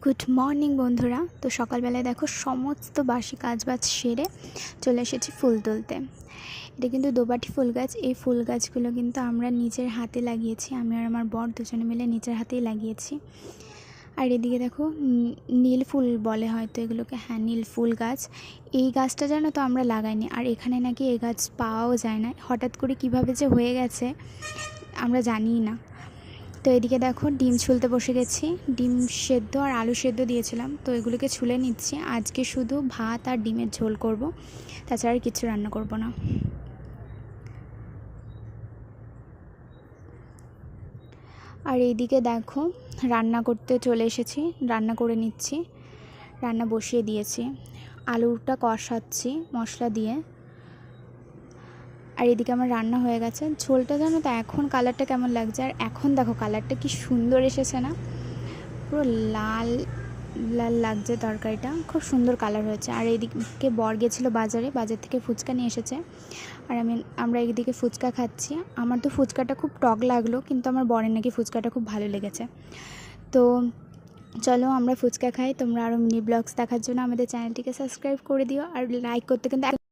Good morning বন্ধুরা। তো সকালবেলায় দেখো সমস্ত বাসি কাজবাজ সেরে চলে এসেছি ফুল তুলতে। এটা কিন্তু দোপাটি ফুল গাছ। এই ফুল গাছগুলো কিন্তু আমরা নিজের হাতে লাগিয়েছি, আমি আর আমার বর দুজনে মিলে নিজের হাতেই লাগিয়েছি। আর এদিকে দেখো নীল ফুল বলে হয়তো এগুলোকে, হ্যাঁ নীল ফুল গাছ। এই গাছটা জানো তো আমরা লাগাইনি, আর এখানে নাকি এই গাছ পাওয়াও যায় না, হঠাৎ করে কিভাবে যে হয়ে গেছে আমরা জানিই না। তো এদিকে দেখো ডিম ছুলতে বসে গেছি, ডিম সেদ্ধ আর আলু সেদ্ধ দিয়েছিলাম, তো এগুলোকে ছুলে নিচ্ছি। আজকে শুধু ভাত আর ডিমের ঝোল করব, তাছাড়া আর কিছু রান্না করব না। আর এইদিকে দেখো রান্না করতে চলে এসেছি, রান্না করে নিচ্ছি, রান্না বসিয়ে দিয়েছি, আলুটা কষাচ্ছি মশলা দিয়ে। আর এদিকে আমার রান্না হয়ে গেছে। ঝোলটা জানো তো এখন কালারটা কেমন লাগছে, আর এখন দেখো কালারটা কি সুন্দর এসেছে না, পুরো লাল লাল লাগছে তরকারিটা, খুব সুন্দর কালার হয়েছে। আর এইদিকে বর গেছিলো বাজার থেকে ফুচকা নিয়ে এসেছে, আর আমরা এইদিকে ফুচকা খাচ্ছি। আমার তো ফুচকাটা খুব টক লাগলো, কিন্তু আমার বরের নাকি ফুচকাটা খুব ভালো লেগেছে। তো চলো আমরা ফুচকা খাই। তোমরা আরও মিনি ব্লগস দেখার জন্য আমাদের চ্যানেলটিকে সাবস্ক্রাইব করে দিও, আর লাইক করতে কিন্তু